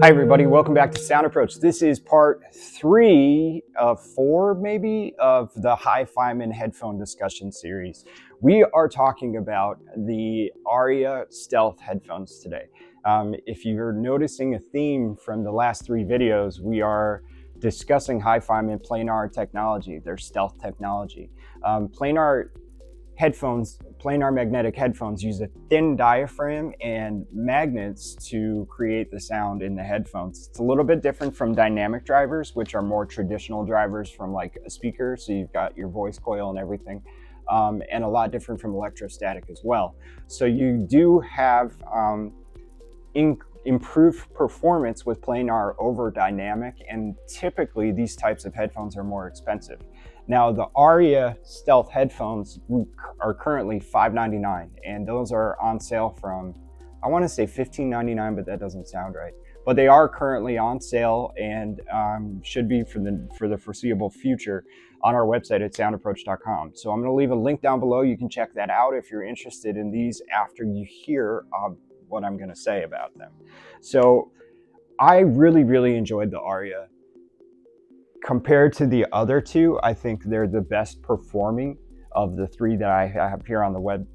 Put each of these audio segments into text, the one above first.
Hi everybody, welcome back to Sound Approach. This is part 3 of 4 maybe of the HIFIMAN headphone discussion series. We are talking about the Arya Stealth headphones today. If you're noticing a theme from the last 3 videos, we are discussing HIFIMAN planar technology, their stealth technology. Planar magnetic headphones use a thin diaphragm and magnets to create the sound in the headphones. It's a little bit different from dynamic drivers, which are more traditional drivers from like a speaker. So you've got your voice coil and everything, and a lot different from electrostatic as well. So you do have improved performance with planar over dynamic, and typically these types of headphones are more expensive. Now, the Arya Stealth headphones are currently $599, and those are on sale from, I want to say $15.99, but that doesn't sound right. But they are currently on sale and should be for the foreseeable future on our website at soundapproach.com. So I'm going to leave a link down below. You can check that out if you're interested in these after you hear what I'm going to say about them. So I really enjoyed the Arya. Compared to the other two, I think they're the best performing of the 3 that I have here on the web,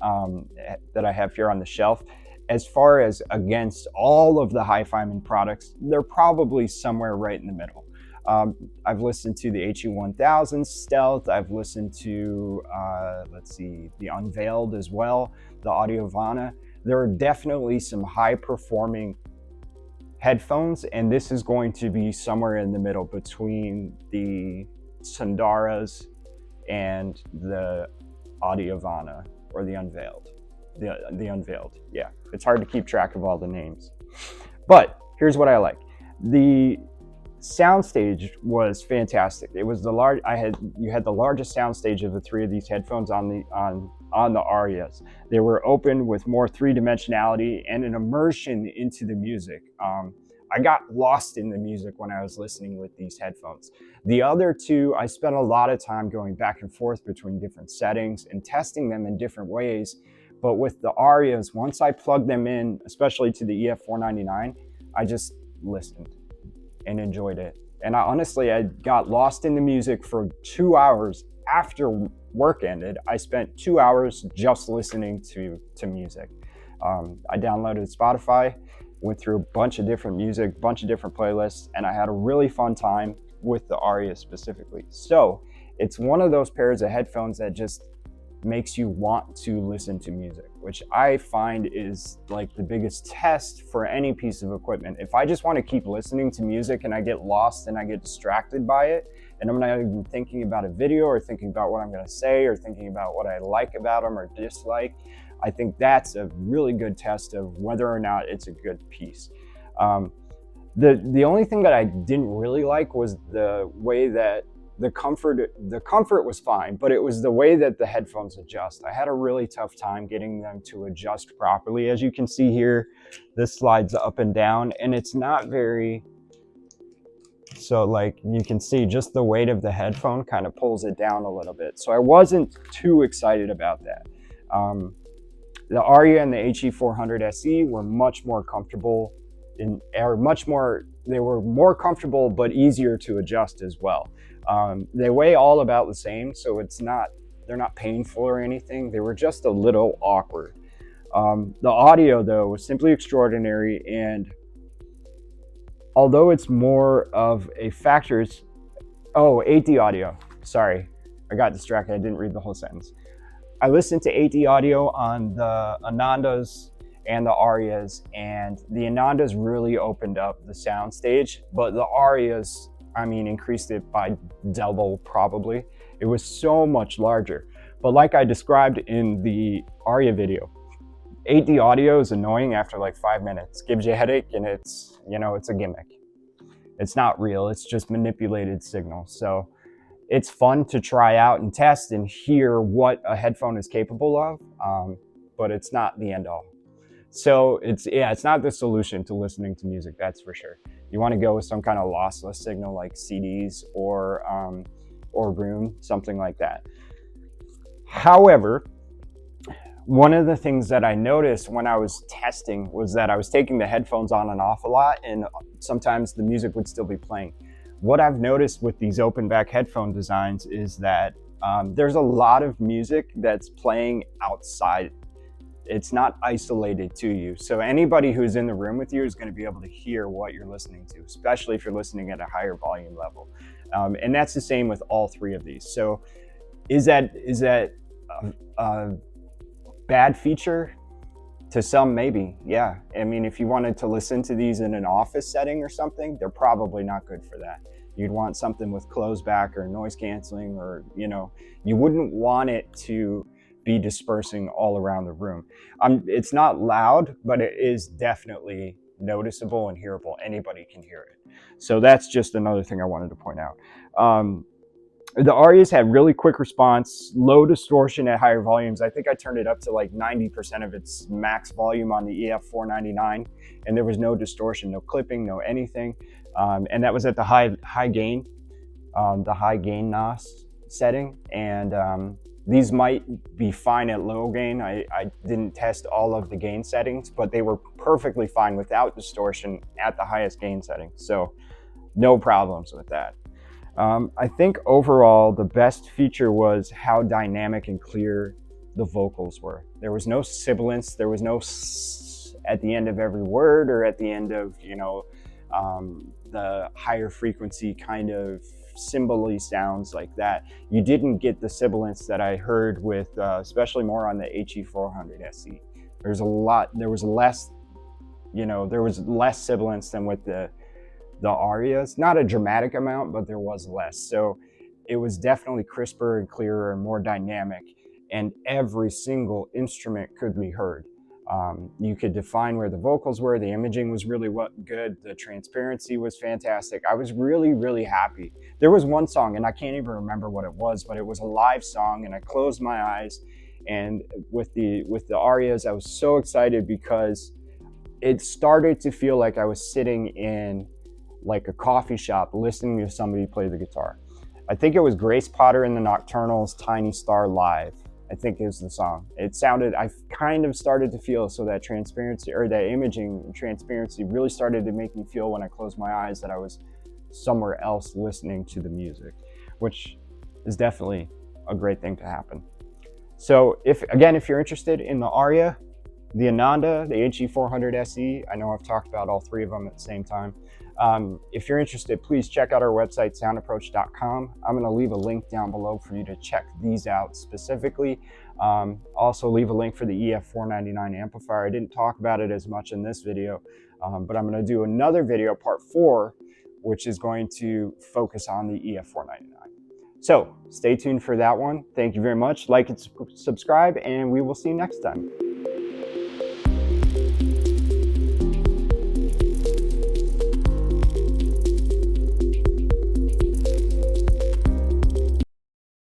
that I have here on the shelf. As far as against all of the HIFIMAN products, they're probably somewhere right in the middle. I've listened to the HE1000 Stealth. I've listened to, the Unveiled as well, the audiophile. There are definitely some high performing headphones, and this is going to be somewhere in the middle between the Sundaras and the audiophile or the Unveiled. The Unveiled, yeah. It's hard to keep track of all the names. But here's what I like. The soundstage was fantastic. It was you had the largest soundstage of the 3 of these headphones on the Aryas. They were open with more 3-dimensionality and an immersion into the music. I got lost in the music when I was listening with these headphones. The other 2, I spent a lot of time going back and forth between different settings and testing them in different ways. But with the Aryas, once I plugged them in, especially to the EF499, I just listened and enjoyed it. And I got lost in the music for 2 hours after work ended. I spent 2 hours just listening to music. I downloaded Spotify, went through a bunch of different music, bunch of different playlists, and I had a really fun time with the Arya specifically. So it's one of those pairs of headphones that just makes you want to listen to music, which I find is like the biggest test for any piece of equipment. If I just want to keep listening to music and I get lost and I get distracted by it, and I'm not even thinking about a video or thinking about what I'm going to say or thinking about what I like about them or dislike, I think that's a really good test of whether or not it's a good piece. The only thing that I didn't really like was the way that the comfort was fine, but it was the way that the headphones adjust. I had a really tough time getting them to adjust properly. As you can see here, this slides up and down, and it's not very, so like you can see just the weight of the headphone kind of pulls it down a little bit. So I wasn't too excited about that. The Arya and the HE400 SE were much more comfortable they were more comfortable but easier to adjust as well. They weigh all about the same, so they're not painful or anything. They were just a little awkward. The audio though was simply extraordinary, and although it's more of a factor, 8D audio. Sorry, I got distracted. I didn't read the whole sentence. I listened to 8D audio on the Anandas and the Aryas, and the Anandas really opened up the sound stage, but the Aryas, increased it by double probably. It was so much larger. But like I described in the Arya video, 8D audio is annoying after like 5 minutes. Gives you a headache, and it's a gimmick. It's not real, it's just manipulated signal. So it's fun to try out and test and hear what a headphone is capable of, but it's not the end all. So it's not the solution to listening to music, that's for sure. You want to go with some kind of lossless signal like CDs or Room, something like that. However, One of the things that I noticed when I was testing was that I was taking the headphones on and off a lot, and sometimes the music would still be playing. What I've noticed with these open back headphone designs is that there's a lot of music that's playing outside. It's not isolated to you. So anybody who's in the room with you is going to be able to hear what you're listening to, especially if you're listening at a higher volume level. And that's the same with all three of these. So is that a bad feature? To some, maybe, yeah. I mean, if you wanted to listen to these in an office setting or something, they're probably not good for that. You'd want something with closed back or noise canceling, or, you wouldn't want it to be dispersing all around the room. It's not loud, but it is definitely noticeable and hearable. Anybody can hear it. So that's just another thing I wanted to point out. The Aryas had really quick response, low distortion at higher volumes. I think I turned it up to like 90% of its max volume on the EF499, and there was no distortion, no clipping, no anything. And that was at the high gain NOS setting. And these might be fine at low gain. I didn't test all of the gain settings, but they were perfectly fine without distortion at the highest gain setting. So no problems with that. I think overall the best feature was how dynamic and clear the vocals were. There was no sibilance, there was no at the end of every word or at the end of, the higher frequency kind of cymbal-y sounds like that. You didn't get the sibilance that I heard with, especially more on the HE400 SE. There was less sibilance than with the Aryas. Not a dramatic amount, but there was less. So it was definitely crisper and clearer and more dynamic, and every single instrument could be heard. You could define where the vocals were. The imaging was really good. The transparency was fantastic. I was really, really happy. There was one song, and I can't even remember what it was, but it was a live song, and I closed my eyes, and with the Aryas, I was so excited because it started to feel like I was sitting in like a coffee shop listening to somebody play the guitar. I think it was Grace Potter and the Nocturnals' Tiny Star Live, I think is the song. It sounded, I kind of started to feel, so that transparency, or that imaging transparency really started to make me feel when I closed my eyes that I was somewhere else listening to the music, which is definitely a great thing to happen. So if you're interested in the Arya, the Ananda, the HE400 SE, I know I've talked about all three of them at the same time. If you're interested, please check out our website, soundapproach.com. I'm going to leave a link down below for you to check these out specifically. Also leave a link for the EF499 amplifier. I didn't talk about it as much in this video, but I'm going to do another video, part 4, which is going to focus on the EF499. So stay tuned for that one. Thank you very much. Like and subscribe, and we will see you next time.